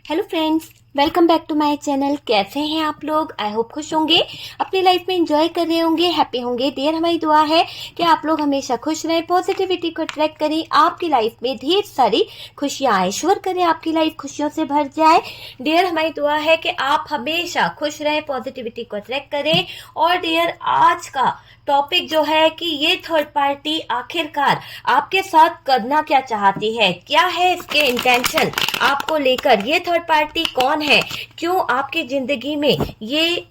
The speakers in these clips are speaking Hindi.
Hello friends, welcome back to my channel. कैसे हैं आप लोग? आई होप खुश होंगे, अपनी लाइफ में एंजॉय कर रहे होंगे, हैप्पी होंगे। डियर, हमारी दुआ है कि आप लोग हमेशा खुश रहें, पॉजिटिविटी को अट्रैक्ट करें, आपकी लाइफ में ढेर सारी खुशियां आए, ईश्वर करें आपकी लाइफ खुशियों से भर जाए। डियर, हमारी दुआ है कि आप हमेशा खुश रहें, पॉजिटिविटी को अट्रैक्ट करें। और डियर, आज का टॉपिक जो है कि ये थर्ड पार्टी आखिरकार आपके साथ करना क्या चाहती है, क्या है इसके इंटेंशन आपको लेकर, ये थर्ड पार्टी कौन है, क्यों आपकी जिंदगी में ये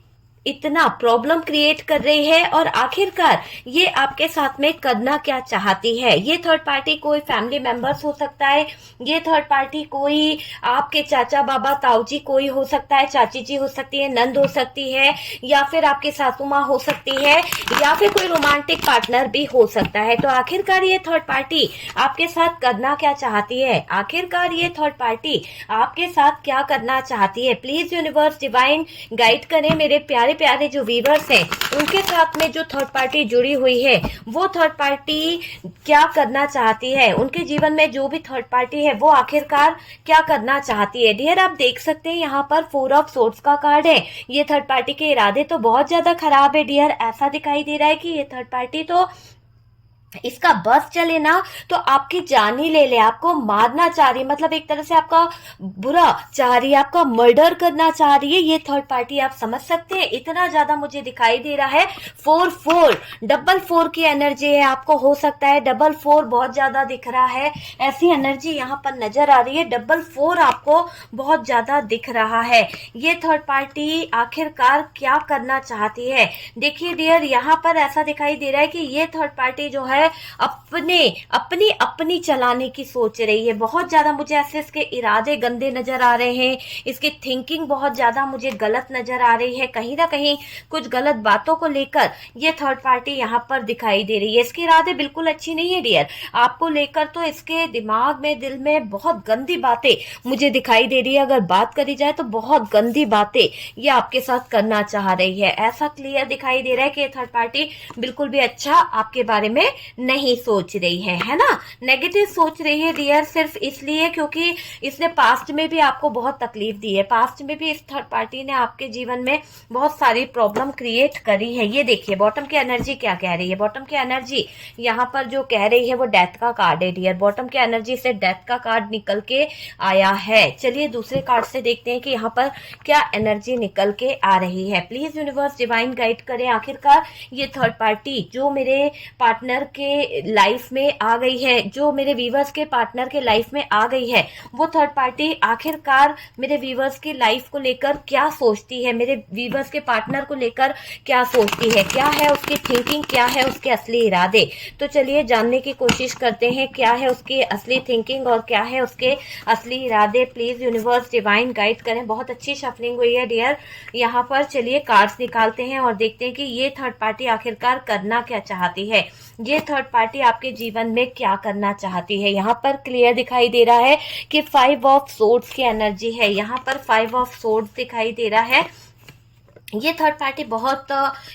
इतना प्रॉब्लम क्रिएट कर रही है, और आखिरकार ये आपके साथ में करना क्या चाहती है। ये थर्ड पार्टी कोई फैमिली मेंबर्स हो सकता है, ये थर्ड पार्टी कोई आपके चाचा बाबा ताऊ जी कोई हो सकता है, चाची जी हो सकती है, नंद हो सकती है, या फिर आपकी सासू माँ हो सकती है, या फिर कोई रोमांटिक पार्टनर भी हो सकता है। तो आखिरकार ये थर्ड पार्टी आपके साथ करना क्या चाहती है, आखिरकार ये थर्ड पार्टी आपके साथ क्या करना चाहती है। प्लीज यूनिवर्स डिवाइन गाइड करें मेरे प्यारे प्यारे जो व्यूअर्स हैं, उनके साथ में जो थर्ड पार्टी जुड़ी हुई है, वो थर्ड पार्टी क्या करना चाहती है, उनके जीवन में जो भी थर्ड पार्टी है वो आखिरकार क्या करना चाहती है। डियर, आप देख सकते हैं यहाँ पर 4 ऑफ सोर्ड्स का कार्ड है। ये थर्ड पार्टी के इरादे तो बहुत ज्यादा खराब है डियर। ऐसा दिखाई दे रहा है कि ये थर्ड पार्टी तो इसका बस चले ना तो आपकी जान ही ले ले, आपको मारना चाह रही है, मतलब एक तरह से आपका बुरा चाह रही है, आपका मर्डर करना चाह रही है ये थर्ड पार्टी। आप समझ सकते हैं, इतना ज्यादा मुझे दिखाई दे रहा है। 4 डबल 4 की एनर्जी है, आपको हो सकता है डबल 4 बहुत ज्यादा दिख रहा है, ऐसी एनर्जी यहाँ पर नजर आ रही है। डबल 4 आपको बहुत ज्यादा दिख रहा है। ये थर्ड पार्टी आखिरकार क्या करना चाहती है? देखिए डियर, यहाँ पर ऐसा दिखाई दे रहा है कि ये थर्ड पार्टी जो है अपनी अपनी चलाने की सोच रही है। बहुत ज्यादा मुझे ऐसे इसके इरादे गंदे नजर आ रहे हैं, इसकी थिंकिंग बहुत ज्यादा मुझे गलत नजर आ रही है। कहीं ना कहीं कुछ गलत बातों को लेकर ये थर्ड पार्टी यहाँ पर दिखाई दे रही है। इसके इरादे बिल्कुल अच्छी नहीं है डियर, आपको लेकर तो इसके दिमाग में दिल में बहुत गंदी बातें मुझे दिखाई दे रही है। अगर बात करी जाए तो बहुत गंदी बातें ये आपके साथ करना चाह रही है। ऐसा क्लियर दिखाई दे रहा है कि ये थर्ड पार्टी बिल्कुल भी अच्छा आपके बारे में नहीं सोच रही है ना। नेगेटिव सोच रही है डियर, सिर्फ इसलिए क्योंकि इसने पास्ट में भी आपको बहुत तकलीफ दी है। पास्ट में भी इस थर्ड पार्टी ने आपके जीवन में बहुत सारी प्रॉब्लम क्रिएट करी है। ये देखिए बॉटम की एनर्जी क्या कह रही है। बॉटम की एनर्जी यहाँ पर जो कह रही है वो डेथ का कार्ड है डियर। बॉटम की एनर्जी से डेथ का कार्ड निकल के आया है। चलिए दूसरे कार्ड से देखते हैं कि यहाँ पर क्या एनर्जी निकल के आ रही है। प्लीज यूनिवर्स डिवाइन गाइड करें, आखिरकार ये थर्ड पार्टी जो मेरे पार्टनर के लाइफ में आ गई है, जो मेरे व्यूवर्स के पार्टनर के लाइफ में आ गई है, वो थर्ड पार्टी आखिरकार मेरे व्यूवर्स की लाइफ को लेकर क्या सोचती है, मेरे व्यूवर्स के पार्टनर को लेकर क्या सोचती है, क्या है उसकी थिंकिंग, क्या है उसके असली इरादे। तो चलिए जानने की कोशिश करते हैं क्या है उसकी असली थिंकिंग और क्या है उसके असली इरादे। प्लीज यूनिवर्स डिवाइन गाइड करें। बहुत अच्छी शफलिंग हुई है डियर यहाँ पर। चलिए कार्ड्स निकालते हैं और देखते हैं कि ये थर्ड पार्टी आखिरकार करना क्या चाहती है, ये थर्ड पार्टी आपके जीवन में क्या करना चाहती है। यहाँ पर क्लियर दिखाई दे रहा है कि 5 ऑफ सोर्ड्स की एनर्जी है। यहाँ पर 5 ऑफ सोर्ड्स दिखाई दे रहा है। ये थर्ड पार्टी बहुत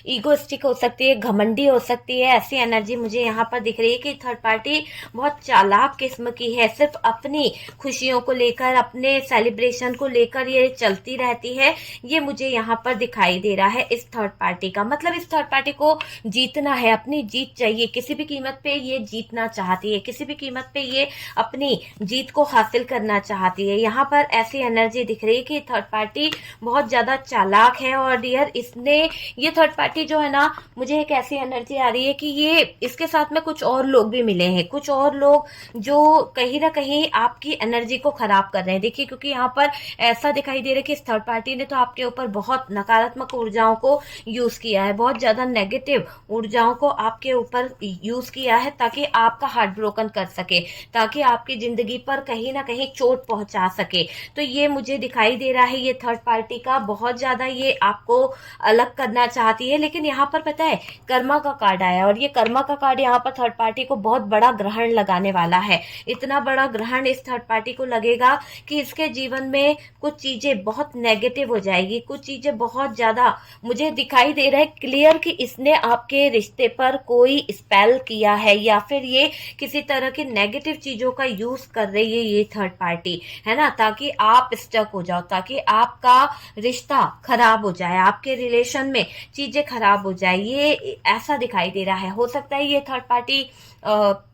ईगोइस्टिक हो सकती है, घमंडी हो सकती है, ऐसी एनर्जी मुझे यहाँ पर दिख रही है कि थर्ड पार्टी बहुत चालाक किस्म की है। सिर्फ अपनी खुशियों को लेकर, अपने सेलिब्रेशन को लेकर ये चलती रहती है। ये मुझे यहाँ पर दिखाई दे रहा है इस थर्ड पार्टी का। मतलब इस थर्ड पार्टी को जीतना है, अपनी जीत चाहिए, किसी भी कीमत पे ये जीतना चाहती है, किसी भी कीमत पे ये अपनी जीत को हासिल करना चाहती है। यहाँ पर ऐसी एनर्जी दिख रही है कि थर्ड पार्टी बहुत ज्यादा चालाक है। और डियर, इसने ये थर्ड पार्टी जो है ना, मुझे एक ऐसी एनर्जी आ रही है कि ये इसके साथ में कुछ और लोग भी मिले हैं, कुछ और लोग जो कहीं ना कहीं आपकी एनर्जी को खराब कर रहे हैं। देखिए क्योंकि यहाँ पर ऐसा दिखाई दे रहा है कि इस थर्ड पार्टी ने तो आपके ऊपर बहुत नकारात्मक ऊर्जाओं को यूज किया है, बहुत ज्यादा नेगेटिव ऊर्जाओं को आपके ऊपर यूज किया है ताकि आपका हार्ट ब्रोकन कर सके, ताकि आपकी जिंदगी पर कहीं ना कहीं चोट पहुंचा सके। तो ये मुझे दिखाई दे रहा है ये थर्ड पार्टी का बहुत ज्यादा ये आपको को अलग करना चाहती है। लेकिन यहाँ पर पता है कर्मा का कार्ड आया, और ये कर्मा का कार्ड यहाँ पर थर्ड पार्टी को बहुत बड़ा ग्रहण लगाने वाला है। इतना बड़ा ग्रहण इस थर्ड पार्टी को लगेगा कि इसके जीवन में कुछ चीजें बहुत नेगेटिव हो जाएगी, कुछ चीजें बहुत ज्यादा मुझे दिखाई दे रहा है क्लियर कि इसने आपके रिश्ते पर कोई स्पेल किया है, या फिर ये किसी तरह की नेगेटिव चीजों का यूज कर रही है ये थर्ड पार्टी, है ना, ताकि आप स्टक हो जाओ, ताकि आपका रिश्ता खराब हो जाए, आपके रिलेशन में चीजें खराब हो जाए। ये ऐसा दिखाई दे रहा है। हो सकता है ये थर्ड पार्टी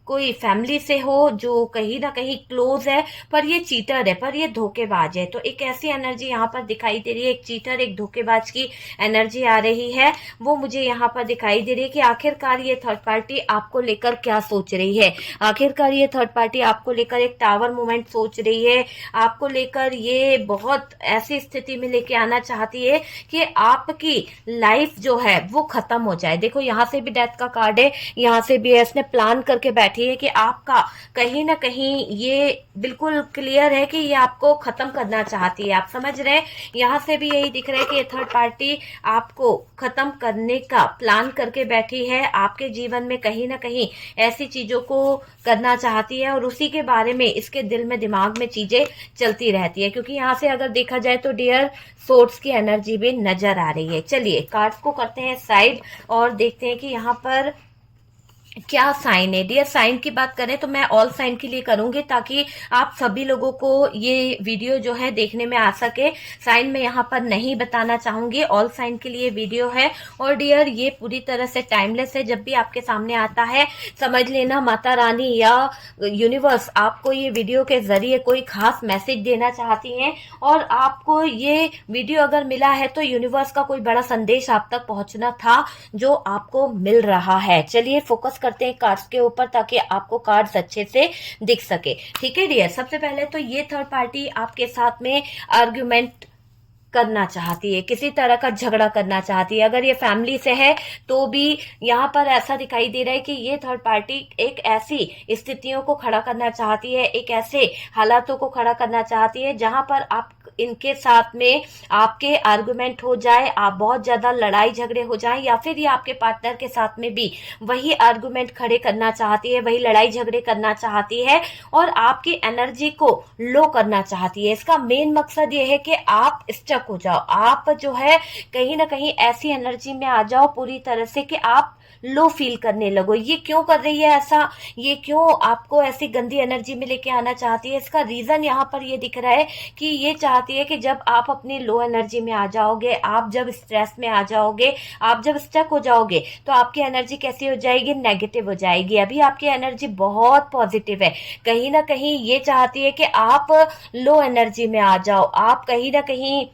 कोई फैमिली से हो जो कहीं ना कहीं क्लोज है, पर ये चीटर है, पर ये धोखेबाज है। तो एक ऐसी एनर्जी यहाँ पर दिखाई दे रही है, एक चीटर एक धोखेबाज की एनर्जी आ रही है, वो मुझे यहाँ पर दिखाई दे रही है कि आखिरकार ये थर्ड पार्टी आपको लेकर क्या सोच रही है। आखिरकार ये थर्ड पार्टी आपको लेकर एक टावर मूवमेंट सोच रही है, आपको लेकर ये बहुत ऐसी स्थिति में लेके आना चाहती है कि आपकी लाइफ जो है वो खत्म हो जाए। देखो यहाँ से भी डेथ का कार्ड है, यहाँ से भी इसने प्लान करके बैठी है कि आपका कहीं ना कहीं ये बिल्कुल क्लियर है कि ये आपको खत्म करना चाहती है। आप समझ रहे हैं, यहाँ से भी यही दिख रहा है कि ये थर्ड पार्टी आपको खत्म करने का प्लान करके बैठी है, आपके जीवन में कहीं ना कहीं ऐसी चीजों को करना चाहती है, और उसी के बारे में इसके दिल में दिमाग में चीजें चलती रहती है। क्योंकि यहाँ से अगर देखा जाए तो डियर सोर्ट्स की एनर्जी भी नजर आ रही है। चलिए कार्ड्स को करते हैं साइड और देखते हैं कि यहाँ पर क्या साइन है। डियर साइन की बात करें तो मैं ऑल साइन के लिए करूंगी ताकि आप सभी लोगों को ये वीडियो जो है देखने में आ सके। साइन में यहाँ पर नहीं बताना चाहूंगी, ऑल साइन के लिए वीडियो है। और डियर ये पूरी तरह से टाइमलेस है, जब भी आपके सामने आता है समझ लेना माता रानी या यूनिवर्स आपको ये वीडियो के जरिए कोई खास मैसेज देना चाहती हैं, और आपको ये वीडियो अगर मिला है तो यूनिवर्स का कोई बड़ा संदेश आप तक पहुंचना था जो आपको मिल रहा है। चलिए फोकस करते हैं कार्ड्स के ऊपर ताकि आपको कार्ड्स अच्छे से दिख सके। ठीक है डियर, सबसे पहले तो ये थर्ड पार्टी आपके साथ में आर्ग्यूमेंट करना चाहती है, किसी तरह का झगड़ा करना चाहती है। अगर ये फैमिली से है तो भी यहाँ पर ऐसा दिखाई दे रहा है कि ये थर्ड पार्टी एक ऐसी स्थितियों को खड़ा करना चाहती है, एक ऐसे हालातों को खड़ा करना चाहती है जहां पर आप इनके साथ में आपके आर्गुमेंट हो जाए, आप बहुत ज्यादा लड़ाई झगड़े हो जाए, या फिर ये आपके पार्टनर के साथ में भी वही आर्गुमेंट खड़े करना चाहती है, वही लड़ाई झगड़े करना चाहती है और आपकी एनर्जी को लो करना चाहती है। इसका मेन मकसद ये है कि आप स्टक हो जाओ, आप जो है कहीं ना कहीं ऐसी एनर्जी में आ जाओ पूरी तरह से कि आप लो फील करने लगो। ये क्यों कर रही है ऐसा, ये क्यों आपको ऐसी गंदी एनर्जी में लेके आना चाहती है, इसका रीजन यहाँ पर ये दिख रहा है कि ये चाहती है कि जब आप अपनी लो एनर्जी में आ जाओगे, आप जब स्ट्रेस में आ जाओगे, आप जब स्टक हो जाओगे तो आपकी एनर्जी कैसी हो जाएगी, नेगेटिव हो जाएगी। अभी आपकी एनर्जी बहुत पॉजिटिव है, कहीं ना कहीं ये चाहती है कि आप लो एनर्जी में आ जाओ, आप कहीं ना कहीं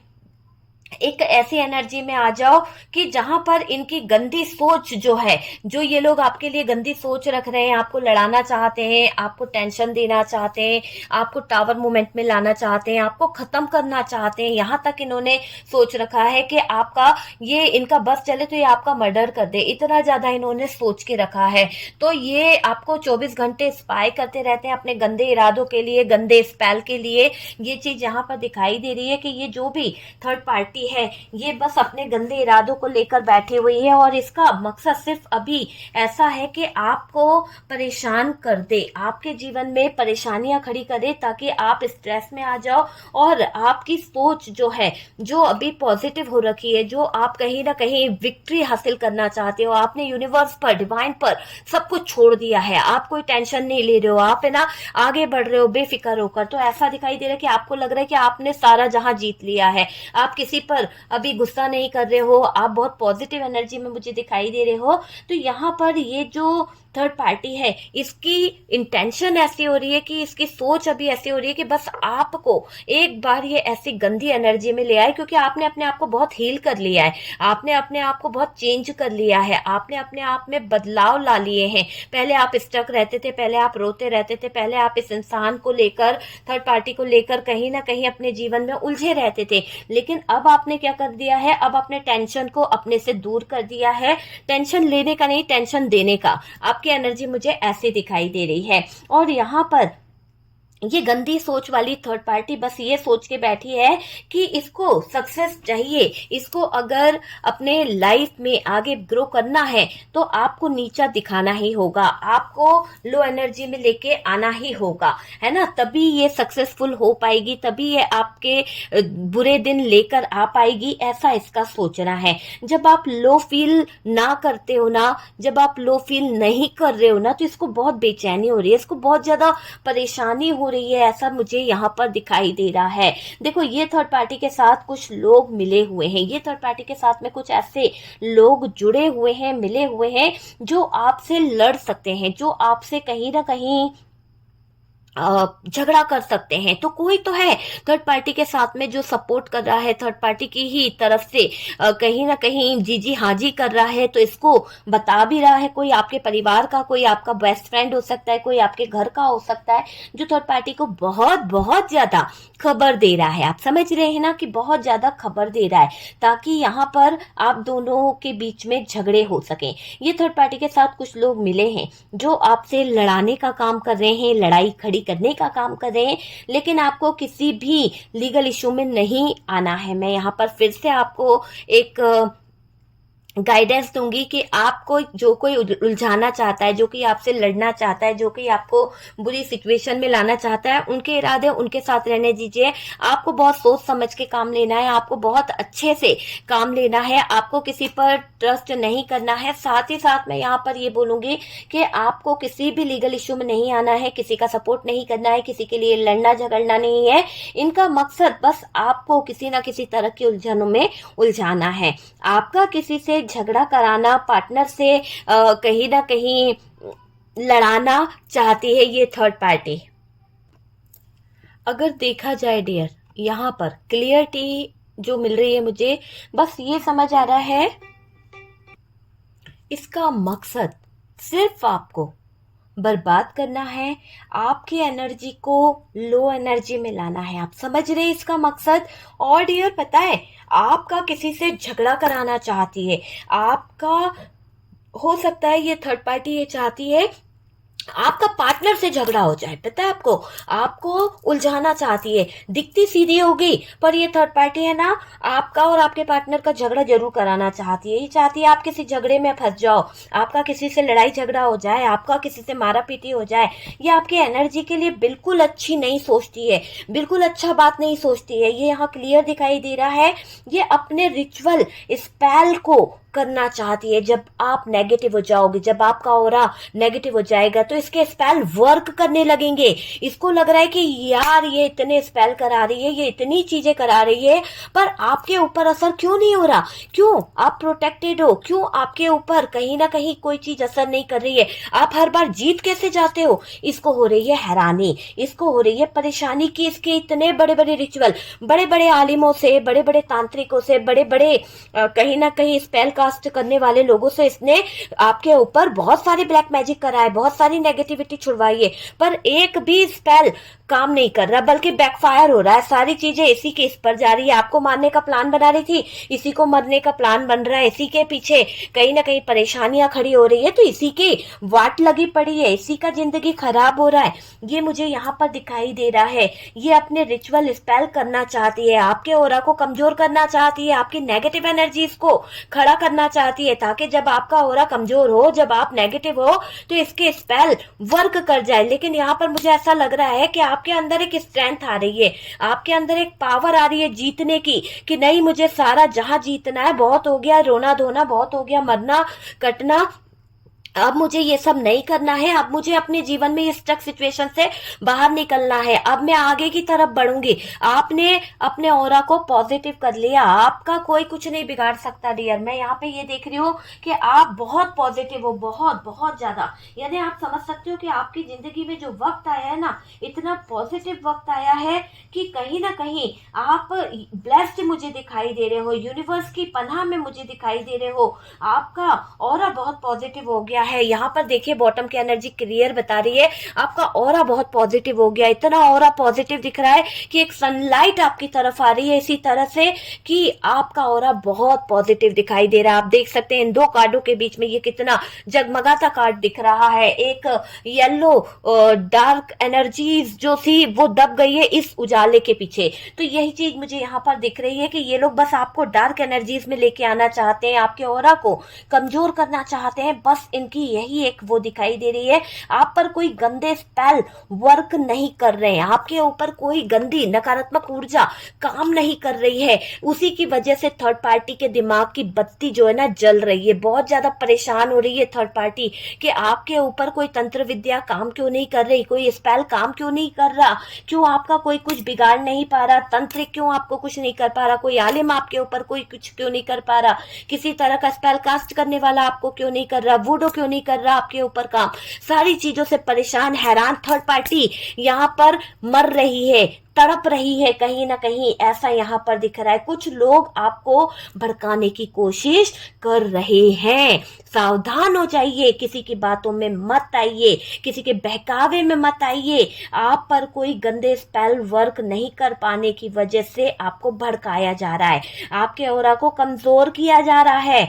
एक ऐसी एनर्जी में आ जाओ कि जहां पर इनकी गंदी सोच जो है, जो ये लोग आपके लिए गंदी सोच रख रहे हैं, आपको लड़ाना चाहते हैं, आपको टेंशन देना चाहते हैं, आपको टावर मूवमेंट में लाना चाहते हैं, आपको खत्म करना चाहते हैं। यहां तक इन्होंने सोच रखा है कि आपका ये इनका बस चले तो ये आपका मर्डर कर दे, इतना ज्यादा इन्होंने सोच के रखा है। तो ये आपको 24 घंटे स्पाई करते रहते हैं अपने गंदे इरादों के लिए, गंदे स्पेल के लिए। ये चीज यहाँ पर दिखाई दे रही है कि ये जो भी थर्ड पार्टी है ये बस अपने गंदे इरादों को लेकर बैठी हुई है, और इसका मकसद सिर्फ अभी ऐसा है कि आपको परेशान कर दे, आपके जीवन में परेशानियां खड़ी करे ताकि आप स्ट्रेस में आ जाओ और आपकी सोच जो है, जो अभी पॉजिटिव हो रखी है, जो आप कहीं ना कहीं विक्ट्री हासिल करना चाहते हो, आपने यूनिवर्स पर, डिवाइन पर सब कुछ छोड़ दिया है, आप कोई टेंशन नहीं ले रहे हो, आप है ना आगे बढ़ रहे हो बेफिक्र होकर। तो ऐसा दिखाई दे रहा है कि आपको लग रहा है कि आपने सारा जहां जीत लिया है, आप किसी पर अभी गुस्सा नहीं कर रहे हो, आप बहुत पॉजिटिव एनर्जी में मुझे दिखाई दे रहे हो। तो यहाँ पर ये जो थर्ड पार्टी है इसकी इंटेंशन ऐसी हो रही है कि इसकी सोच अभी ऐसी हो रही है कि बस आपको एक बार ये ऐसी गंदी एनर्जी में ले आए, क्योंकि आपने अपने आप को बहुत हील कर लिया है, आपने अपने आप को बहुत चेंज कर लिया है, आपने अपने आप में बदलाव ला लिए हैं। पहले आप स्टक रहते थे, पहले आप रोते रहते थे, पहले आप इस इंसान को लेकर, थर्ड पार्टी को लेकर कहीं ना कहीं अपने जीवन में उलझे रहते थे, लेकिन अब आपने क्या कर दिया है, अब अपने टेंशन को अपने से दूर कर दिया है। टेंशन लेने का नहीं, टेंशन देने का। आपकी एनर्जी मुझे ऐसे दिखाई दे रही है। और यहाँ पर ये गंदी सोच वाली थर्ड पार्टी बस ये सोच के बैठी है कि इसको सक्सेस चाहिए, इसको अगर अपने लाइफ में आगे ग्रो करना है तो आपको नीचा दिखाना ही होगा, आपको लो एनर्जी में लेके आना ही होगा, है ना, तभी ये सक्सेसफुल हो पाएगी, तभी ये आपके बुरे दिन लेकर आ पाएगी, ऐसा इसका सोचना है। जब आप लो फील ना करते हो ना, जब आप लो फील नहीं कर रहे हो ना, तो इसको बहुत बेचैनी हो रही है, इसको बहुत ज्यादा परेशानी हो रही है, ऐसा मुझे यहाँ पर दिखाई दे रहा है। देखो, ये थर्ड पार्टी के साथ कुछ लोग मिले हुए हैं, ये थर्ड पार्टी के साथ में कुछ ऐसे लोग जुड़े हुए हैं, मिले हुए हैं, जो आपसे लड़ सकते हैं, जो आपसे कहीं ना कहीं झगड़ा कर सकते हैं। तो कोई तो है थर्ड पार्टी के साथ में जो सपोर्ट कर रहा है, थर्ड पार्टी की ही तरफ से कहीं ना कहीं जी जी हाँ जी कर रहा है, तो इसको बता भी रहा है। कोई आपके परिवार का, कोई आपका बेस्ट फ्रेंड हो सकता है, कोई आपके घर का हो सकता है, जो थर्ड पार्टी को बहुत बहुत ज्यादा खबर दे रहा है। आप समझ रहे हैं ना कि बहुत ज्यादा खबर दे रहा है, ताकि यहाँ पर आप दोनों के बीच में झगड़े हो सके। ये थर्ड पार्टी के साथ कुछ लोग मिले हैं जो आपसे लड़ाने का काम कर रहे हैं, लड़ाई खड़ी करने का काम कर रहे हैं, लेकिन आपको किसी भी लीगल इशू में नहीं आना है। मैं यहाँ पर फिर से आपको एक गाइडेंस दूंगी कि आपको जो कोई उलझाना चाहता है, जो कि आपसे लड़ना चाहता है, जो कि आपको बुरी सिचुएशन में लाना चाहता है, उनके इरादे उनके साथ रहने दीजिए। आपको बहुत सोच समझ के काम लेना है, आपको बहुत अच्छे से काम लेना है, आपको किसी पर ट्रस्ट नहीं करना है। साथ ही साथ मैं यहाँ पर ये बोलूंगी कि आपको किसी भी लीगल इश्यू में नहीं आना है, किसी का सपोर्ट नहीं करना है, किसी के लिए लड़ना झगड़ना नहीं है। इनका मकसद बस आपको किसी ना किसी तरह की उलझनों में उलझाना है। आपका किसी से झगड़ा कराना, पार्टनर से कहीं ना कहीं लड़ाना चाहती है ये थर्ड पार्टी। अगर देखा जाए डियर, यहाँ पर क्लियरिटी जो मिल रही है मुझे, बस ये समझ आ रहा है इसका मकसद सिर्फ आपको बर्बाद करना है, आपकी एनर्जी को लो एनर्जी में लाना है। आप समझ रहे हैं इसका मकसद। और डियर पता है, आपका किसी से झगड़ा कराना चाहती है, आपका हो सकता है ये थर्ड पार्टी ये चाहती है आपका पार्टनर से झगड़ा हो जाए। पता है आपको, आपको उलझाना चाहती है, दिखती सीधी होगी, पर ये थर्ड पार्टी है ना, आपका और आपके पार्टनर का झगड़ा जरूर कराना चाहती है। ये चाहती है आप किसी झगड़े में फंस जाओ, आपका किसी से लड़ाई झगड़ा हो जाए, आपका किसी से मारा पीटी हो जाए। ये आपके एनर्जी के लिए बिल्कुल अच्छी नहीं सोचती है, बिल्कुल अच्छा बात नहीं सोचती है। ये यहाँ क्लियर दिखाई दे रहा है। ये अपने रिचुअल स्पेल को करना चाहती है। जब आप नेगेटिव हो जाओगे, जब आपका ऑरा नेगेटिव हो जाएगा, तो इसके स्पेल वर्क करने लगेंगे। इसको लग रहा है कि यार ये इतने स्पेल करा रही है, ये इतनी चीजें करा रही है, पर आपके ऊपर असर क्यों नहीं हो रहा? क्यों? आप प्रोटेक्टेड हो, क्यों आपके ऊपर कहीं ना कहीं कोई चीज असर नहीं कर रही है? आप हर बार जीत कैसे जाते हो? इसको हो रही है हैरानी, इसको हो रही है परेशानी कि इसके इतने बड़े बड़े रिचुअल, बड़े बड़े आलिमों से, बड़े बड़े तांत्रिकों से, बड़े बड़े कहीं ना कहीं स्पेल कास्ट करने वाले लोगों से इसने आपके ऊपर बहुत सारी ब्लैक मैजिक करा है, बहुत सारी नेगेटिविटी छुड़वाई है, पर एक भी स्पेल काम नहीं कर रहा, बल्कि बैकफायर हो रहा है। सारी चीजें इसी के इस पर जा रही है। आपको मारने का प्लान बना रही थी, इसी को मरने का प्लान बन रहा है। इसी के पीछे कहीं ना कहीं परेशानियां खड़ी हो रही है, तो इसी की वाट लगी पड़ी है, इसी का जिंदगी खराब हो रहा है। ये मुझे यहाँ पर दिखाई दे रहा है। ये अपने रिचुअल स्पेल करना चाहती है, आपके ऑरा को कमजोर करना चाहती है, आपकी नेगेटिव एनर्जीज को खड़ा करना चाहती है, ताकि जब आपका ऑरा कमजोर हो, जब आप नेगेटिव हो, तो इसके स्पेल वर्क कर जाए। लेकिन यहाँ पर मुझे ऐसा लग रहा है कि आपके अंदर एक स्ट्रेंथ आ रही है, आपके अंदर एक पावर आ रही है जीतने की, कि नहीं मुझे सारा जहां जीतना है, बहुत हो गया रोना धोना, बहुत हो गया मरना कटना, अब मुझे ये सब नहीं करना है। अब मुझे अपने जीवन में इस स्टक सिचुएशन से बाहर निकलना है। अब मैं आगे की तरफ बढ़ूंगी। आपने अपने ऑरा को पॉजिटिव कर लिया, आपका कोई कुछ नहीं बिगाड़ सकता डियर। मैं यहाँ पे ये देख रही हूँ कि आप बहुत पॉजिटिव हो, बहुत बहुत ज्यादा। यानी आप समझ सकते हो कि आपकी जिंदगी में जो वक्त आया है ना, इतना पॉजिटिव वक्त आया है कि कहीं ना कहीं आप ब्लेस्ड मुझे दिखाई दे रहे हो, यूनिवर्स की पनाह में मुझे दिखाई दे रहे हो। आपका ऑरा बहुत पॉजिटिव हो गया है। यहाँ पर देखिए बॉटम की एनर्जी क्लियर बता रही है, आपका ऑरा बहुत पॉजिटिव हो गया, इतना ऑरा पॉजिटिव दिख रहा है कि एक सनलाइट आपकी तरफ आ रही है इसी तरह से कि आपका ऑरा बहुत पॉजिटिव दिखाई दे रहा है। आप देख सकते हैं इन दो कार्डों के बीच में ये कितना जगमगाता कार्ड दिख रहा है। एक येलो डार्क एनर्जीज जो थी वो दब गई है इस उजाले के पीछे। तो यही चीज मुझे यहाँ पर दिख रही है कि ये लोग बस आपको डार्क एनर्जीज में लेके आना चाहते हैं, आपके ऑरा को कमजोर करना चाहते हैं, बस इनकी यही एक वो दिखाई दे रही है। आप पर कोई गंदे स्पेल वर्क नहीं कर रहे हैं, आपके ऊपर कोई गंदी नकारात्मक ऊर्जा काम नहीं कर रही है। उसी की वजह से थर्ड पार्टी के दिमाग की बत्ती जो है ना जल रही है, बहुत ज्यादा परेशान हो रही है थर्ड पार्टी कि आपके ऊपर कोई तंत्र विद्या काम क्यों नहीं कर रही, कोई स्पेल काम क्यों नहीं कर रहा, क्यों आपका कोई कुछ बिगाड़ नहीं पा रहा, तंत्रिक क्यों आपको कुछ नहीं कर पा रहा, कोई आलिम आपके ऊपर कोई कुछ क्यों नहीं कर पा रहा, किसी तरह का स्पेल कास्ट करने वाला आपको क्यों नहीं कर रहा, वूडो क्यों नहीं कर रहा आपके ऊपर काम। सारी चीजों से परेशान हैरान थर्ड पार्टी यहाँ पर मर रही है, तड़प रही है कहीं ना कहीं, ऐसा यहाँ पर दिख रहा है। कुछ लोग आपको भड़काने की कोशिश कर रहे हैं, सावधान हो जाइए, किसी की बातों में मत आइए, किसी के बहकावे में मत आइए। आप पर कोई गंदे स्पेल वर्क नहीं कर पाने की वजह से आपको भड़काया जा रहा है, आपके ऑरा को कमजोर किया जा रहा है।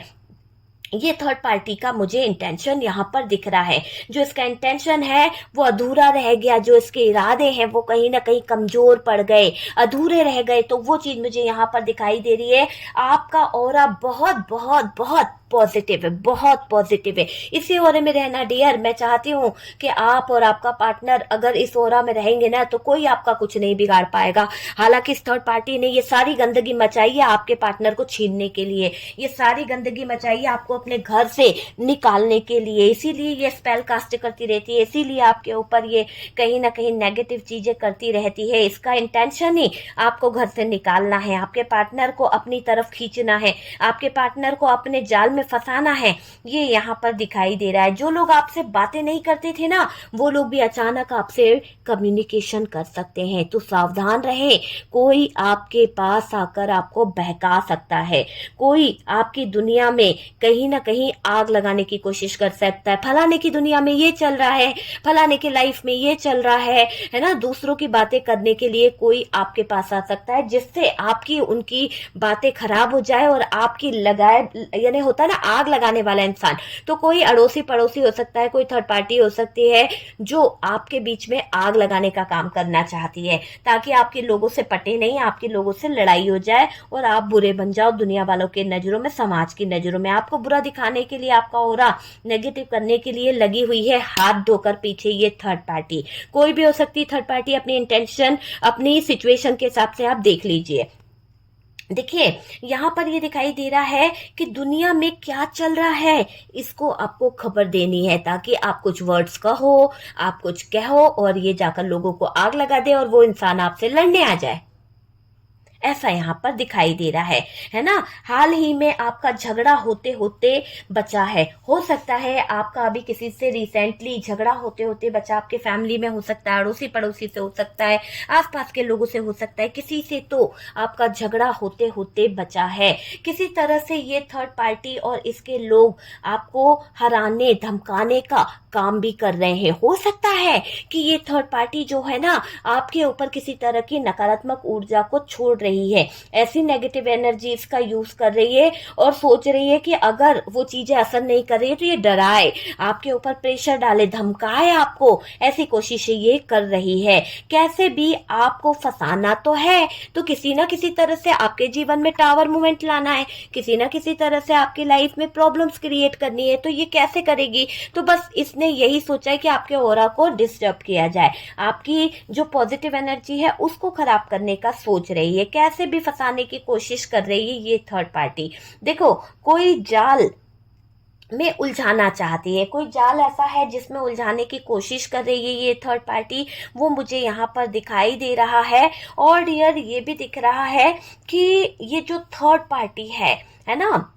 ये थर्ड पार्टी का मुझे इंटेंशन यहाँ पर दिख रहा है, जो इसका इंटेंशन है वो अधूरा रह गया, जो इसके इरादे हैं वो कहीं ना कहीं कमजोर पड़ गए, अधूरे रह गए। तो वो चीज मुझे यहाँ पर दिखाई दे रही है। आपका ऑरा बहुत बहुत बहुत पॉजिटिव है, बहुत पॉजिटिव है, इसी ओरे में रहना डियर। मैं चाहती हूँ कि आप और आपका पार्टनर अगर इस ओरा में रहेंगे ना तो कोई आपका कुछ नहीं बिगाड़ पाएगा। हालांकि इस थर्ड पार्टी ने ये सारी गंदगी मचाई है आपके पार्टनर को छीनने के लिए, ये सारी गंदगी मचाई है आपको अपने घर से निकालने के लिए, इसीलिए ये स्पेल कास्ट करती रहती है, इसीलिए आपके ऊपर ये कहीं ना कहीं नेगेटिव चीजें करती रहती है। इसका इंटेंशन ही आपको घर से निकालना है, आपके पार्टनर को अपनी तरफ खींचना है, आपके पार्टनर को अपने जाल में फंसाना है, ये यहाँ पर दिखाई दे रहा है। जो लोग आपसे बातें नहीं करते थे ना वो लोग भी अचानक आपसे कम्युनिकेशन कर सकते हैं, तो सावधान रहें। कोई आपके पास आकर आपको बहका सकता है, कोई आपकी दुनिया में कहीं ना कहीं आग लगाने की कोशिश कर सकता है। फलाने की दुनिया में ये चल रहा है, फलाने की लाइफ में ये चल रहा है ना। दूसरों की बातें करने के लिए कोई आपके पास आ सकता है जिससे आपकी उनकी बातें खराब हो जाए और आपकी लगाए, यानी होता है ना आग लगाने वाला इंसान। तो कोई अड़ोसी पड़ोसी हो सकता है, कोई थर्ड पार्टी हो सकती है जो आपके बीच में आग लगाने का काम करना चाहती है, ताकि आपके लोगों से पटे नहीं, आपके लोगों से लड़ाई हो जाए और आप बुरे बन जाओ दुनिया वालों के नजरों में, समाज की नजरों में। आपको बुरा दिखाने के लिए, आपका ऑरा नेगेटिव करने के लिए लगी हुई है हाथ धोकर पीछे ये थर्ड पार्टी। कोई भी हो सकती है थर्ड पार्टी, अपनी इंटेंशन अपनी सिचुएशन के हिसाब से आप देख लीजिए। देखिए यहाँ पर ये दिखाई दे रहा है कि दुनिया में क्या चल रहा है इसको आपको खबर देनी है, ताकि आप कुछ वर्ड्स कहो, आप कुछ कहो और ये जाकर लोगों को आग लगा दे और वो इंसान आपसे लड़ने आ जाए, ऐसा यहाँ पर दिखाई दे रहा है ना। हाल ही में आपका झगड़ा होते होते बचा है, हो सकता है आपका अभी किसी से रिसेंटली झगड़ा होते होते बचा, आपके फैमिली में हो सकता है, अड़ोसी पड़ोसी से हो सकता है, आसपास के लोगों से हो सकता है, किसी से तो आपका झगड़ा होते होते बचा है। किसी तरह से ये थर्ड पार्टी और इसके लोग आपको हराने धमकाने का काम भी कर रहे हैं। हो सकता है कि ये थर्ड पार्टी जो है ना आपके ऊपर किसी तरह की नकारात्मक ऊर्जा को छोड़ रही है, ऐसी नेगेटिव एनर्जी इसका यूज कर रही है और सोच रही है कि अगर वो चीजें असर नहीं कर रही है तो ये डराए, आपके ऊपर प्रेशर डाले, धमकाए आपको, ऐसी कोशिशें ये कर रही है। कैसे भी आपको फंसाना तो है, तो किसी ना किसी तरह से आपके जीवन में टावर मूवमेंट लाना है, किसी ना किसी तरह से आपकी लाइफ में प्रॉब्लम्स क्रिएट करनी है। तो ये कैसे करेगी, तो बस इसने यही सोचा है कि आपके ऑरा को डिस्टर्ब किया जाए, आपकी जो पॉजिटिव एनर्जी है उसको खराब करने का सोच रही है, कैसे भी फंसाने की कोशिश कर रही है ये थर्ड पार्टी। देखो कोई जाल में उलझाना चाहती है, कोई जाल ऐसा है जिसमें उलझाने की कोशिश कर रही है ये थर्ड पार्टी, वो मुझे यहाँ पर दिखाई दे रहा है। और डियर ये भी दिख रहा है कि ये जो थर्ड पार्टी है ना,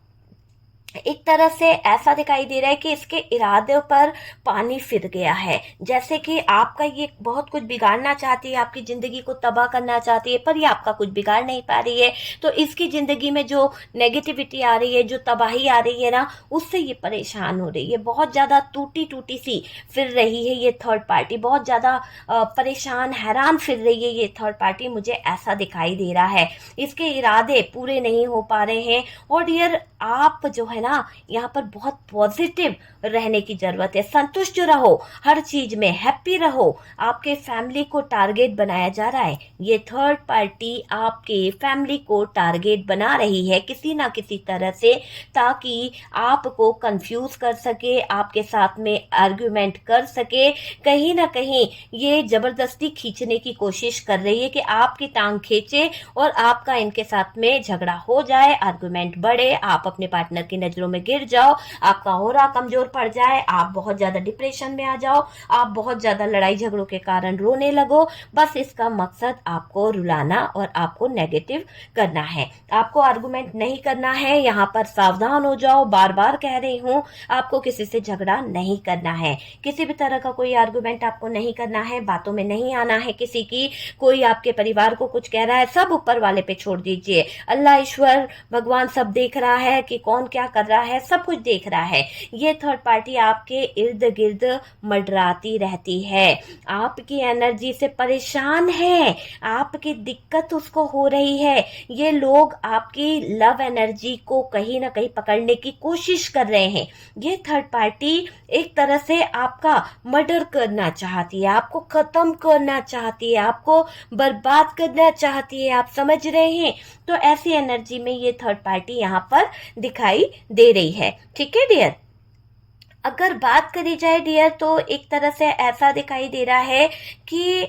एक तरह से ऐसा दिखाई दे रहा है कि इसके इरादे पर पानी फिर गया है। जैसे कि आपका ये बहुत कुछ बिगाड़ना चाहती है, आपकी ज़िंदगी को तबाह करना चाहती है, पर ये आपका कुछ बिगाड़ नहीं पा रही है। तो इसकी ज़िंदगी में जो नेगेटिविटी आ रही है, जो तबाही आ रही है ना, उससे ये परेशान हो रही है। बहुत ज़्यादा टूटी-टूटी सी फिर रही है ये थर्ड पार्टी, बहुत ज़्यादा परेशान, हैरान फिर रही है ये थर्ड पार्टी, मुझे ऐसा दिखाई दे रहा है। इसके इरादे पूरे नहीं हो पा रहे हैं और डियर आप जो है ना, यहाँ पर बहुत पॉजिटिव रहने की जरूरत है। संतुष्ट रहो, हर चीज में हैप्पी रहो। आपके फैमिली को टारगेट बनाया जा रहा है। ये थर्ड पार्टी आपके फैमिली को टारगेट बना रही है किसी ना किसी तरह से, ताकि आपको कंफ्यूज कर सके, आपके साथ में आर्ग्यूमेंट कर सके। कहीं ना कहीं ये जबरदस्ती खींचने की कोशिश कर रही है कि आपकी टांग खींचे और आपका इनके साथ में झगड़ा हो जाए, आर्ग्यूमेंट बढ़े, आप अपने पार्टनर की नजरों में गिर जाओ, आपका ऑरा कमजोर पड़ जाए, आप बहुत ज्यादा डिप्रेशन में आ जाओ, आप बहुत ज्यादा लड़ाई झगड़ों के कारण रोने लगो। बस इसका मकसद आपको रुलाना और आपको नेगेटिव करना है। आपको आर्गुमेंट नहीं करना है, यहाँ पर सावधान हो जाओ। बार बार कह रही हूँ, आपको किसी से झगड़ा नहीं करना है, किसी भी तरह का कोई आर्गुमेंट आपको नहीं करना है, बातों में नहीं आना है किसी की। कोई आपके परिवार को कुछ कह रहा है, सब ऊपर वाले पे छोड़ दीजिए। अल्लाह, ईश्वर, भगवान सब देख रहा है कि कौन क्या कर रहा है, सब कुछ देख रहा है। ये थर्ड पार्टी आपके इर्द गिर्द मंडराती रहती है, आपकी एनर्जी से परेशान है, आपकी दिक्कत उसको हो रही है। ये लोग आपकी लव एनर्जी को कहीं ना कहीं पकड़ने की कोशिश कर रहे हैं। ये थर्ड पार्टी एक तरह से आपका मर्डर करना चाहती है, आपको खत्म करना चाहती है, आपको बर्बाद करना चाहती है। आप समझ रहे हैं? तो ऐसी एनर्जी में ये थर्ड पार्टी यहाँ पर दिखाई दे रही है। ठीक है डियर, अगर बात करी जाए डियर, तो एक तरह से ऐसा दिखाई दे रहा है कि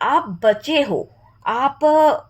आप बचे हो। आप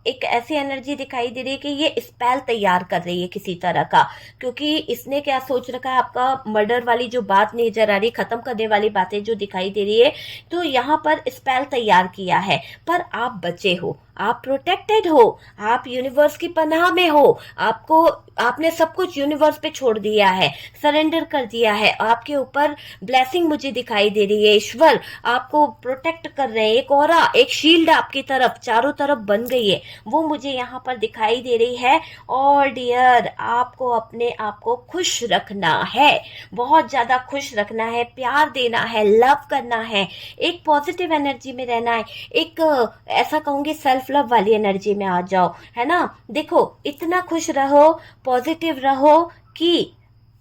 एक ऐसी एनर्जी दिखाई दे रही है कि ये स्पेल तैयार कर रही है किसी तरह का, क्योंकि इसने क्या सोच रखा है, आपका मर्डर वाली जो बात नजर आ रही, खत्म करने वाली बातें जो दिखाई दे रही है, तो यहाँ पर स्पेल तैयार किया है। पर आप बचे हो, आप प्रोटेक्टेड हो, आप यूनिवर्स की पनाह में हो। आपको, आपने सब कुछ यूनिवर्स पे छोड़ दिया है, सरेंडर कर दिया है। आपके ऊपर ब्लेसिंग मुझे दिखाई दे रही है, ईश्वर आपको प्रोटेक्ट कर रहे हैं। एक ऑरा, एक शील्ड आपकी तरफ चारों तरफ बन गई है, वो मुझे यहाँ पर दिखाई दे रही है। और डियर, आपको अपने आप को खुश रखना है, बहुत ज्यादा खुश रखना है, प्यार देना है, लव करना है, एक पॉजिटिव एनर्जी में रहना है। एक ऐसा कहूंगी सेल्फ लव वाली एनर्जी में आ जाओ, है ना। देखो, इतना खुश रहो, पॉजिटिव रहो कि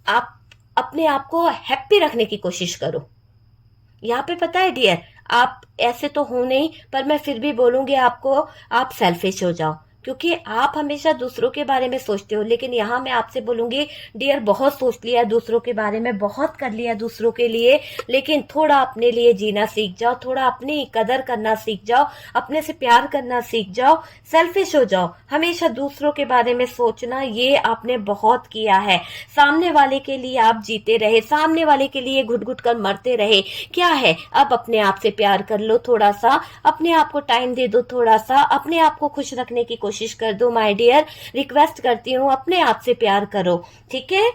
आप अपने आप को हैप्पी रखने की कोशिश करो। यहाँ पे पता है डियर, आप ऐसे तो हो नहीं, पर मैं फिर भी बोलूंगी आपको, आप सेल्फिश हो जाओ, क्योंकि आप हमेशा दूसरों के बारे में सोचते हो। लेकिन यहाँ मैं आपसे बोलूंगी डियर, बहुत सोच लिया दूसरों के बारे में, बहुत कर लिया दूसरों के लिए, लेकिन थोड़ा अपने लिए जीना सीख जाओ, थोड़ा अपनी कदर करना सीख जाओ, अपने से प्यार करना सीख जाओ, सेल्फिश हो जाओ। हमेशा दूसरों के बारे में सोचना, ये आपने बहुत किया है। सामने वाले के लिए आप जीते रहे, सामने वाले के लिए घुट घुट कर मरते रहे। क्या है, अब अपने आप से प्यार कर लो, थोड़ा सा अपने आप को टाइम दे दो, थोड़ा सा अपने आप को खुश रखने की कोशिश कर दो। माय डियर, रिक्वेस्ट करती हूँ, अपने आप से प्यार करो। ठीक है,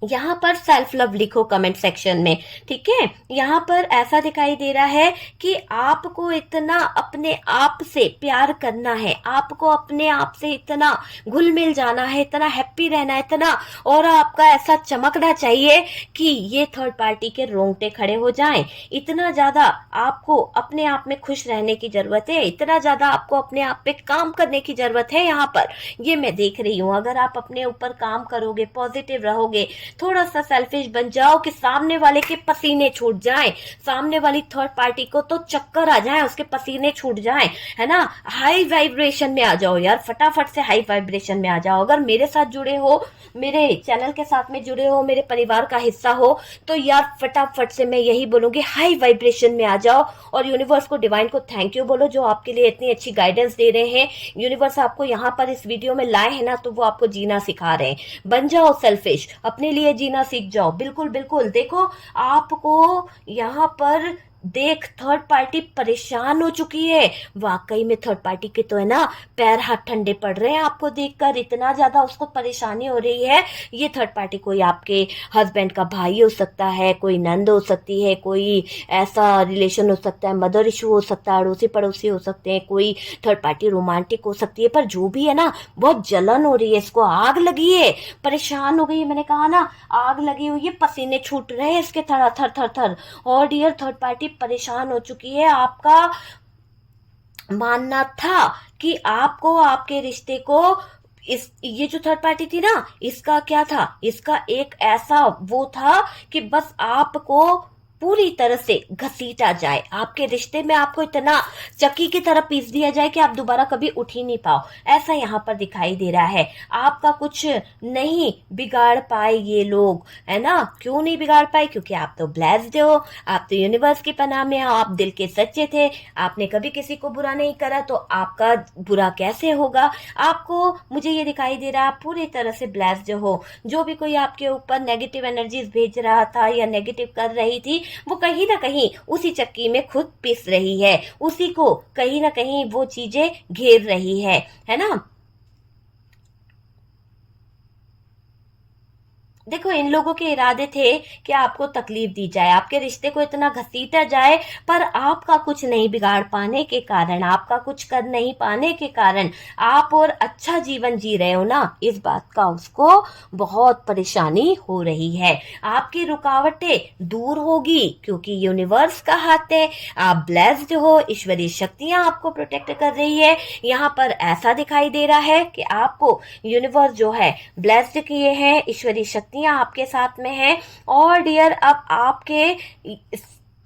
यहाँ पर सेल्फ लव लिखो कमेंट सेक्शन में। ठीक है, यहाँ पर ऐसा दिखाई दे रहा है कि आपको इतना अपने आप से प्यार करना है, आपको अपने आप से इतना घुल मिल जाना है, इतना हैप्पी रहना है, इतना और आपका ऐसा चमकना चाहिए कि ये थर्ड पार्टी के रोंगटे खड़े हो जाएं। इतना ज्यादा आपको अपने आप में खुश रहने की जरूरत है, इतना ज्यादा आपको अपने आप पे काम करने की जरूरत है। यहाँ पर ये मैं देख रही हूँ, अगर आप अपने ऊपर काम करोगे, पॉजिटिव रहोगे, थोड़ा सा सेल्फिश बन जाओ कि सामने वाले के पसीने छूट जाएं, सामने वाली थर्ड पार्टी को तो चक्कर आ जाए, उसके पसीने छूट जाएं, है ना। हाई वाइब्रेशन में आ जाओ यार, फटाफट से हाई वाइब्रेशन में आ जाओ। अगर मेरे साथ जुड़े हो, मेरे चैनल के साथ में जुड़े हो, मेरे परिवार का हिस्सा हो, तो यार फटाफट से मैं यही बोलूंगी, हाई वाइब्रेशन में आ जाओ और यूनिवर्स को, डिवाइन को थैंक यू बोलो, जो आपके लिए इतनी अच्छी गाइडेंस दे रहे हैं। यूनिवर्स आपको यहाँ पर इस वीडियो में लाए हैं ना, तो वो आपको जीना सिखा रहे हैं। बन जाओ सेल्फिश, अपने लिए जीना सीख जाओ। बिल्कुल बिल्कुल, देखो आपको यहाँ पर देख थर्ड पार्टी परेशान हो चुकी है। वाकई में थर्ड पार्टी के तो है ना पैर हाथ ठंडे पड़ रहे हैं आपको देखकर, इतना ज्यादा उसको परेशानी हो रही है। ये थर्ड पार्टी कोई आपके हस्बैंड का भाई हो सकता है, कोई नंद हो सकती है, कोई ऐसा रिलेशन हो सकता है, मदर इशू हो सकता है, अड़ोसी पड़ोसी हो सकते हैं, कोई थर्ड पार्टी रोमांटिक हो सकती है। पर जो भी है ना बहुत जलन हो रही है, इसको आग लगी है, परेशान हो गई है। मैंने कहा ना आग लगी हुई है, पसीने छूट रहे हैं इसके थर थर थर थर। और डियर थर्ड पार्टी परेशान हो चुकी है। आपका मानना था कि आपको आपके रिश्ते को इस ये जो थर्ड पार्टी थी ना इसका क्या था, इसका एक ऐसा वो था कि बस आपको पूरी तरह से घसीटा जाए, आपके रिश्ते में आपको इतना चक्की की तरह पीस दिया जाए कि आप दोबारा कभी उठ ही नहीं पाओ। ऐसा यहाँ पर दिखाई दे रहा है। आपका कुछ नहीं बिगाड़ पाए ये लोग, है ना। क्यों नहीं बिगाड़ पाए? क्योंकि आप तो ब्लेस्ड हो, आप तो यूनिवर्स की पनाह में हो, आप दिल के सच्चे थे, आपने कभी किसी को बुरा नहीं करा, तो आपका बुरा कैसे होगा? आपको मुझे ये दिखाई दे रहा है आप पूरी तरह से ब्लेस्ड हो। जो भी कोई आपके ऊपर नेगेटिव एनर्जीज भेज रहा था या नेगेटिव कर रही थी, वो कहीं ना कहीं उसी चक्की में खुद पिस रही है, उसी को कहीं ना कहीं वो चीजें घेर रही है ना। देखो इन लोगों के इरादे थे कि आपको तकलीफ दी जाए, आपके रिश्ते को इतना घसीटा जाए, पर आपका कुछ नहीं बिगाड़ पाने के कारण, आपका कुछ कर नहीं पाने के कारण आप और अच्छा जीवन जी रहे हो ना, इस बात का उसको बहुत परेशानी हो रही है। आपकी रुकावटें दूर होगी क्योंकि यूनिवर्स का हाथ है, आप ब्लेस्ड हो, ईश्वरीय शक्तियां आपको प्रोटेक्ट कर रही है। यहाँ पर ऐसा दिखाई दे रहा है कि आपको यूनिवर्स जो है ब्लेस्ड किए हैं, ईश्वरीय शक्तियां आपके साथ में है। और डियर अब आपके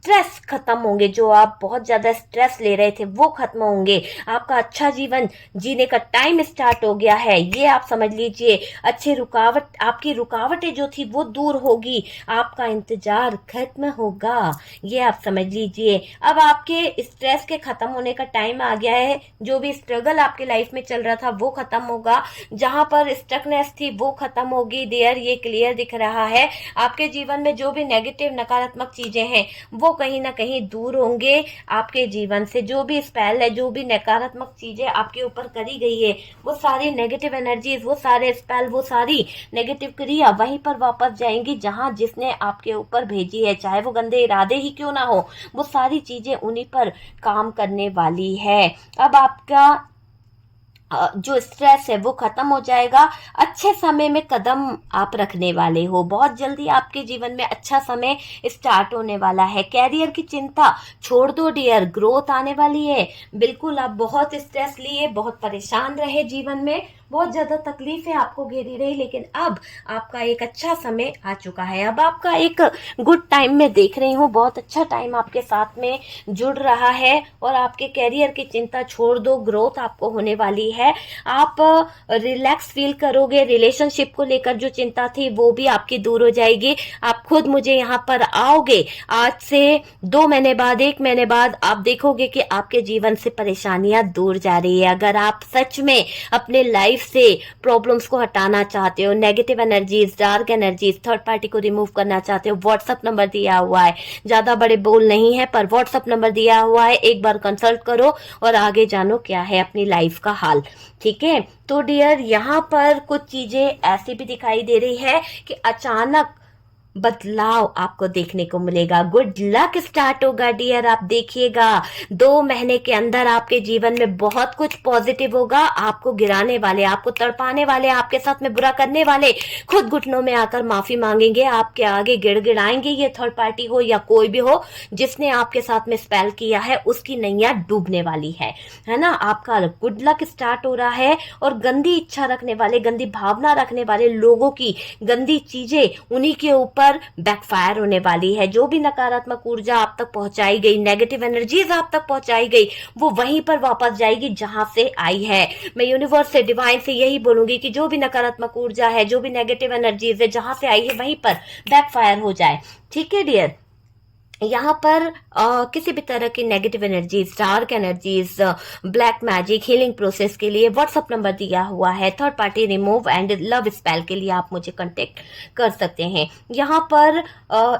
स्ट्रेस खत्म होंगे, जो आप बहुत ज्यादा स्ट्रेस ले रहे थे वो खत्म होंगे। आपका अच्छा जीवन जीने का टाइम स्टार्ट हो गया है, ये आप समझ लीजिए। अच्छी रुकावट, आपकी रुकावटें जो थी वो दूर होगी, आपका इंतजार खत्म होगा, ये आप समझ लीजिए। अब आपके स्ट्रेस के खत्म होने का टाइम आ गया है। जो भी स्ट्रगल आपके लाइफ में चल रहा था वो खत्म होगा, जहां पर स्टकनेस थी वो खत्म होगी। देयर ये क्लियर दिख रहा है। आपके जीवन में जो भी नेगेटिव नकारात्मक चीजें हैं वो कहीं ना कहीं दूर होंगे आपके जीवन से। जो भी स्पेल है, जो भी नकारात्मक चीजें आपके ऊपर करी गई है, वो सारी नेगेटिव एनर्जीज, वो सारे स्पेल, वो सारी नेगेटिव क्रिया वहीं पर वापस जाएंगी जहां जिसने आपके ऊपर भेजी है, चाहे वो गंदे इरादे ही क्यों ना हो, वो सारी चीजें उन्हीं पर काम करने वाली है। अब आपका जो स्ट्रेस है वो खत्म हो जाएगा। अच्छे समय में कदम आप रखने वाले हो, बहुत जल्दी आपके जीवन में अच्छा समय स्टार्ट होने वाला है। कैरियर की चिंता छोड़ दो डियर, ग्रोथ आने वाली है। बिल्कुल आप बहुत स्ट्रेस लिए, बहुत परेशान रहे, जीवन में बहुत ज्यादा तकलीफें आपको घेरी रही, लेकिन अब आपका एक अच्छा समय आ चुका है। अब आपका एक गुड टाइम में देख रही हूँ, बहुत अच्छा टाइम आपके साथ में जुड़ रहा है। और आपके कैरियर की चिंता छोड़ दो, ग्रोथ आपको होने वाली है। आप रिलैक्स फील करोगे, रिलेशनशिप को लेकर जो चिंता थी वो भी आपकी दूर हो जाएगी। आप खुद मुझे यहाँ पर आओगे, आज से 2 महीने बाद, 1 महीने बाद आप देखोगे कि आपके जीवन से परेशानियां दूर जा रही है। अगर आप सच में अपने लाइफ से प्रॉब्लम्स को हटाना चाहते हो, negative energies, dark energies, third party को रिमूव करना चाहते हो, व्हाट्सएप नंबर दिया हुआ है, ज्यादा बड़े बोल नहीं है पर व्हाट्सएप नंबर दिया हुआ है, एक बार कंसल्ट करो और आगे जानो क्या है अपनी लाइफ का हाल। ठीक है, तो डियर यहाँ पर कुछ चीजें ऐसी भी दिखाई दे रही है कि अचानक बदलाव आपको देखने को मिलेगा। गुड लक स्टार्ट होगा डियर, आप देखिएगा 2 महीने के अंदर आपके जीवन में बहुत कुछ पॉजिटिव होगा। आपको गिराने वाले, आपको तड़पाने वाले, आपके साथ में बुरा करने वाले खुद घुटनों में आकर माफी मांगेंगे, आपके आगे गिड़गिड़ाएंगे। ये थर्ड पार्टी हो या कोई भी हो जिसने आपके साथ में स्पेल किया है, उसकी नैया डूबने वाली है ना। आपका गुड लक स्टार्ट हो रहा है। और गंदी इच्छा रखने वाले, गंदी भावना रखने वाले लोगों की गंदी चीजें उन्हीं के ऊपर बैकफायर होने वाली है। जो भी नकारात्मक ऊर्जा आप तक पहुंचाई गई, नेगेटिव एनर्जीज आप तक पहुंचाई गई, वो वहीं पर वापस जाएगी जहां से आई है। मैं यूनिवर्स से, डिवाइन से यही बोलूंगी कि जो भी नकारात्मक ऊर्जा है, जो भी नेगेटिव एनर्जीज है, जहां से आई है वहीं पर बैकफायर हो जाए। ठीक है डियर, यहाँ पर किसी भी तरह की negative energies, dark energies, black magic, healing process के लिए व्हाट्सअप नंबर दिया हुआ है। Third party remove and love spell के लिए आप मुझे कांटेक्ट कर सकते हैं। यहाँ पर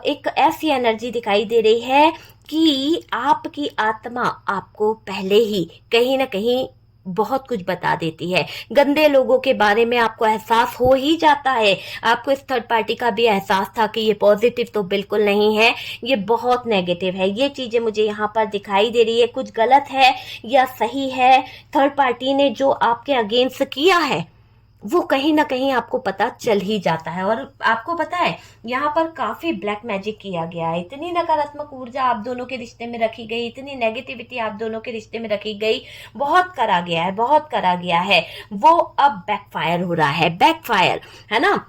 एक ऐसी एनर्जी दिखाई दे रही है कि आपकी आत्मा आपको पहले ही कहीं ना कहीं बहुत कुछ बता देती है। गंदे लोगों के बारे में आपको एहसास हो ही जाता है। आपको इस थर्ड पार्टी का भी एहसास था कि ये पॉजिटिव तो बिल्कुल नहीं है, ये बहुत नेगेटिव है। ये चीजें मुझे यहाँ पर दिखाई दे रही है। कुछ गलत है या सही है, थर्ड पार्टी ने जो आपके अगेंस्ट किया है वो कहीं ना कहीं आपको पता चल ही जाता है। और आपको पता है यहाँ पर काफी ब्लैक मैजिक किया गया है। इतनी नकारात्मक ऊर्जा आप दोनों के रिश्ते में रखी गई, इतनी नेगेटिविटी आप दोनों के रिश्ते में रखी गई, बहुत करा गया है, बहुत करा गया है। वो अब बैकफायर हो रहा है, बैकफायर है ना।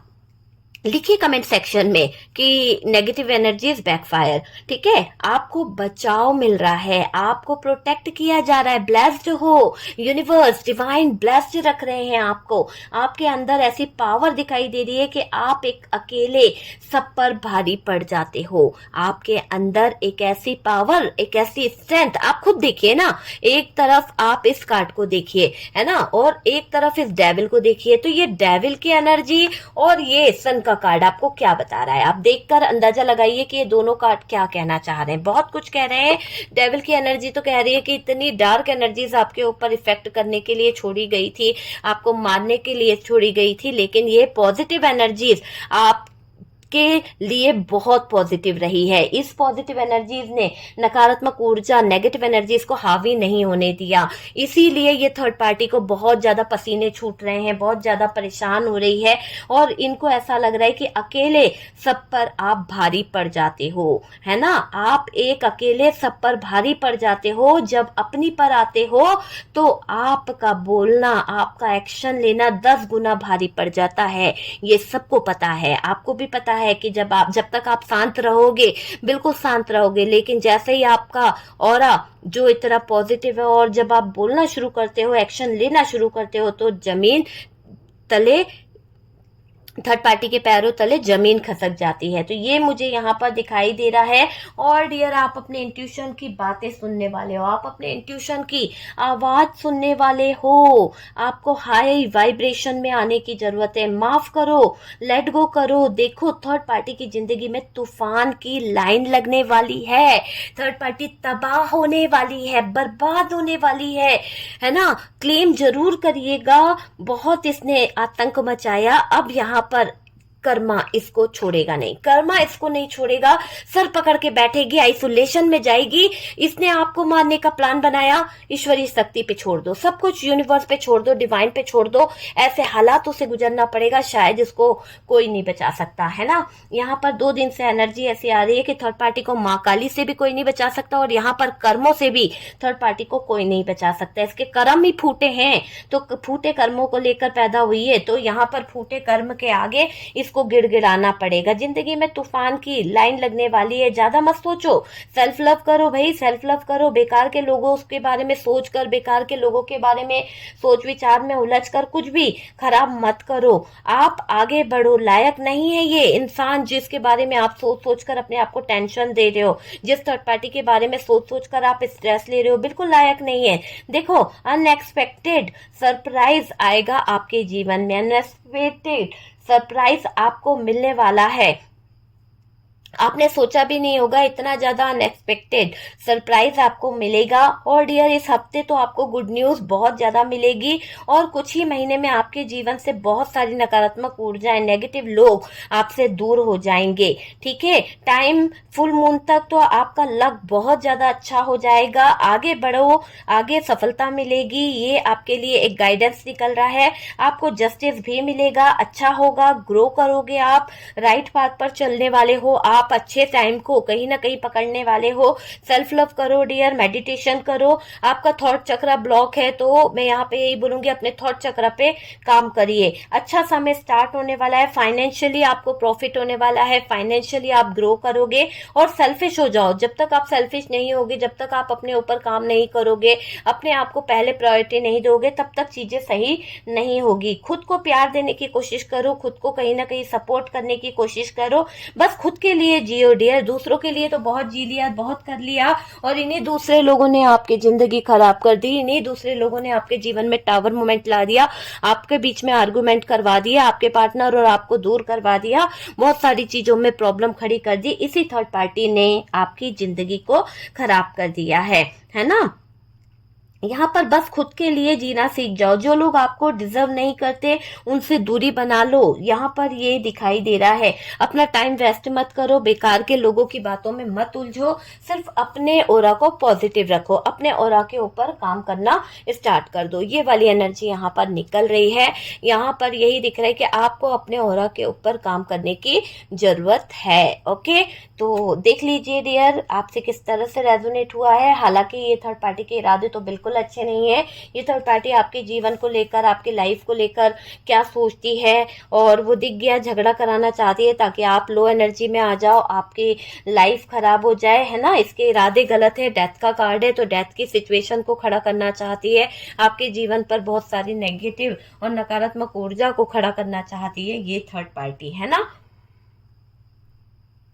लिखिए कमेंट सेक्शन में कि नेगेटिव एनर्जीज बैकफायर। ठीक है, आपको बचाव मिल रहा है, आपको प्रोटेक्ट किया जा रहा है। ब्लेस्ड हो, यूनिवर्स डिवाइन ब्लेस्ड रख रहे हैं आपको। आपके अंदर ऐसी पावर दिखाई दे रही है कि आप एक अकेले सब पर भारी पड़ जाते हो। आपके अंदर एक ऐसी पावर, एक ऐसी स्ट्रेंथ, आप खुद देखिए ना। एक तरफ आप इस कार्ड को देखिए, है ना, और एक तरफ इस डेविल को देखिए। तो ये डेविल की एनर्जी और ये सन का कार्ड आपको क्या बता रहा है? आप देखकर अंदाजा लगाइए कि ये दोनों कार्ड क्या कहना चाह रहे हैं। बहुत कुछ कह रहे हैं। डेविल की एनर्जी तो कह रही है कि इतनी डार्क एनर्जीज आपके ऊपर इफेक्ट करने के लिए छोड़ी गई थी, आपको मारने के लिए छोड़ी गई थी, लेकिन ये पॉजिटिव एनर्जीज आप के लिए बहुत पॉजिटिव रही है। इस पॉजिटिव एनर्जीज ने नकारात्मक ऊर्जा, नेगेटिव एनर्जीज को हावी नहीं होने दिया। इसीलिए ये थर्ड पार्टी को बहुत ज्यादा पसीने छूट रहे हैं, बहुत ज्यादा परेशान हो रही है और इनको ऐसा लग रहा है कि अकेले सब पर आप भारी पड़ जाते हो, है ना। आप एक अकेले सब पर भारी पड़ जाते हो। जब अपनी पर आते हो तो आपका बोलना, आपका एक्शन लेना 10 गुना भारी पड़ जाता है। ये सबको पता है, आपको भी पता है कि जब तक आप शांत रहोगे, बिल्कुल शांत रहोगे, लेकिन जैसे ही आपका ऑरा जो इतना पॉजिटिव है और जब आप बोलना शुरू करते हो, एक्शन लेना शुरू करते हो, तो जमीन तले, थर्ड पार्टी के पैरों तले जमीन खसक जाती है। तो ये मुझे यहाँ पर दिखाई दे रहा है। और डियर, आप अपने इंट्यूशन की बातें सुनने वाले हो, आप अपने इंट्यूशन की आवाज सुनने वाले हो। आपको हाई वाइब्रेशन में आने की जरूरत है। माफ करो, लेट गो करो। देखो, थर्ड पार्टी की जिंदगी में तूफान की लाइन लगने वाली है। थर्ड पार्टी तबाह होने वाली है, बर्बाद होने वाली है ना। क्लेम जरूर करिएगा, बहुत इसने आतंक मचाया। अब यहाँ पर कर्मा इसको छोड़ेगा नहीं, कर्मा इसको नहीं छोड़ेगा। सर पकड़ के बैठेगी, आइसोलेशन में जाएगी। इसने आपको मारने का प्लान बनाया, ईश्वरीय शक्ति पे छोड़ दो, सब कुछ यूनिवर्स पे छोड़ दो, डिवाइन पे छोड़ दो। ऐसे हालातों से गुजरना पड़ेगा, शायद इसको कोई नहीं बचा सकता, है ना। यहाँ पर 2 दिन से एनर्जी ऐसी आ रही है कि थर्ड पार्टी को माँ काली से भी कोई नहीं बचा सकता और यहाँ पर कर्मों से भी थर्ड पार्टी को कोई नहीं बचा सकता। इसके कर्म ही फूटे हैं, तो फूटे कर्मों को लेकर पैदा हुई है, तो यहाँ पर फूटे कर्म के आगे को गिड़गिड़ाना पड़ेगा। जिंदगी में तूफान की लाइन लगने वाली है। ज्यादा मत सोचो, सेल्फ लव करो भाई, सेल्फ लव करो। बेकार के लोगों के बारे में सोचकर, बेकार के लोगों के बारे में सोच विचार में उलझकर कुछ भी खराब मत करो। आप आगे बढ़ो, लायक नहीं है ये इंसान जिसके बारे में आप सोच सोचकर अपने आप को टेंशन दे रहे हो, जिस थर्ड पार्टी के बारे में सोच सोचकर आप स्ट्रेस ले रहे हो, बिल्कुल लायक नहीं है। देखो, अनएक्सपेक्टेड सरप्राइज आएगा आपके जीवन में, अनएक्सपेक्टेड सरप्राइज आपको मिलने वाला है। आपने सोचा भी नहीं होगा, इतना ज्यादा अनएक्सपेक्टेड सरप्राइज आपको मिलेगा। और डियर, इस हफ्ते तो आपको गुड न्यूज बहुत ज्यादा मिलेगी और कुछ ही महीने में आपके जीवन से बहुत सारी नकारात्मक ऊर्जाएं, नेगेटिव लोग आपसे दूर हो जाएंगे। ठीक है, टाइम फुल मून तक तो आपका लक बहुत ज्यादा अच्छा हो जाएगा। आगे बढ़ो, आगे सफलता मिलेगी, ये आपके लिए एक गाइडेंस निकल रहा है। आपको जस्टिस भी मिलेगा, अच्छा होगा, ग्रो करोगे, आप राइट पाथ पर चलने वाले हो, आप अच्छे टाइम को कहीं ना कहीं पकड़ने वाले हो। सेल्फ लव करो डियर, मेडिटेशन करो। आपका थॉट चक्र ब्लॉक है तो मैं यहाँ पे यही बोलूंगी, अपने थॉट चक्र पे काम करिए। अच्छा समय स्टार्ट होने वाला है, फाइनेंशियली आपको प्रॉफिट होने वाला है, फाइनेंशियली आप ग्रो करोगे। और सेल्फिश हो जाओ, जब तक आप सेल्फिश नहीं होगे, जब तक आप अपने ऊपर काम नहीं करोगे, अपने आप को पहले प्रायोरिटी नहीं दोगे, तब तक चीजें सही नहीं होगी। खुद को प्यार देने की कोशिश करो, खुद को कहीं ना कहीं सपोर्ट करने की कोशिश करो। बस खुद के लिए लिए जियो डियर, दूसरों के लिए तो बहुत जी लिया, बहुत कर लिया, और इन्हीं दूसरे लोगों ने आपकी जिंदगी खराब कर दी, इन्हीं दूसरे लोगों ने आपके जीवन में टावर मोमेंट ला दिया, आपके बीच में आर्गुमेंट करवा दिया, आपके पार्टनर और आपको दूर करवा दिया, बहुत सारी चीजों में प्रॉब्लम खड़ी कर दी। इसी थर्ड पार्टी ने आपकी जिंदगी को खराब कर दिया है ना। यहाँ पर बस खुद के लिए जीना सीख जाओ। जो लोग आपको डिजर्व नहीं करते उनसे दूरी बना लो, यहाँ पर ये दिखाई दे रहा है। अपना टाइम वेस्ट मत करो, बेकार के लोगों की बातों में मत उलझो, सिर्फ अपने ऑरा को पॉजिटिव रखो, अपने ऑरा के ऊपर काम करना स्टार्ट कर दो। ये वाली एनर्जी यहाँ पर निकल रही है। यहाँ पर यही दिख रहा है कि आपको अपने ऑरा के ऊपर काम करने की जरूरत है। ओके, तो देख लीजिए डियर आपसे किस तरह से रेजोनेट हुआ है। हालांकि ये थर्ड पार्टी के इरादे तो बिल्कुल अच्छे नहीं है। ये थर्ड पार्टी आपके जीवन को लेकर, आपकी लाइफ को लेकर क्या सोचती है, और वो दिख गया झगड़ा कराना चाहती है ताकि आप लो एनर्जी में आ जाओ, आपकी लाइफ खराब हो जाए, है ना। इसके इरादे गलत है। डेथ का कार्ड है, तो डेथ की सिचुएशन को खड़ा करना चाहती है, आपके जीवन पर बहुत सारी नेगेटिव और नकारात्मक ऊर्जा को खड़ा करना चाहती है ये थर्ड पार्टी, है ना।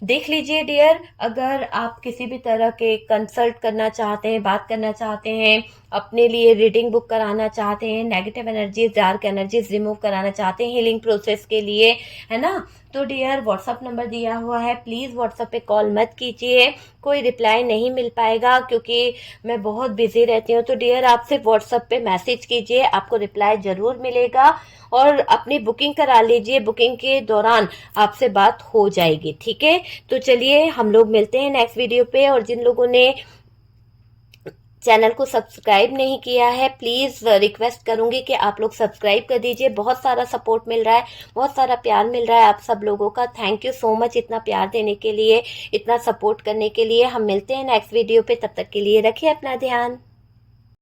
देख लीजिए डियर, अगर आप किसी भी तरह के कंसल्ट करना चाहते हैं, बात करना चाहते हैं, अपने लिए रीडिंग बुक कराना चाहते हैं, negative energies, dark energies remove कराना चाहते हैं हीलिंग प्रोसेस के लिए, है ना, तो डियर व्हाट्सअप नंबर दिया हुआ है। प्लीज़ व्हाट्सअप पे कॉल मत कीजिए, कोई रिप्लाई नहीं मिल पाएगा क्योंकि मैं बहुत बिजी रहती हूँ। तो डियर आप सिर्फ व्हाट्सअप पे मैसेज कीजिए, आपको रिप्लाई ज़रूर मिलेगा, और अपनी बुकिंग करा लीजिए। बुकिंग के दौरान आपसे बात हो जाएगी, ठीक है। तो चलिए हम लोग मिलते हैं नेक्स्ट वीडियो पे। और जिन लोगों ने चैनल को सब्सक्राइब नहीं किया है, प्लीज़ रिक्वेस्ट करूंगी कि आप लोग सब्सक्राइब कर दीजिए। बहुत सारा सपोर्ट मिल रहा है, बहुत सारा प्यार मिल रहा है आप सब लोगों का। थैंक यू सो मच इतना प्यार देने के लिए, इतना सपोर्ट करने के लिए। हम मिलते हैं नेक्स्ट वीडियो पे, तब तक के लिए रखिए अपना ध्यान।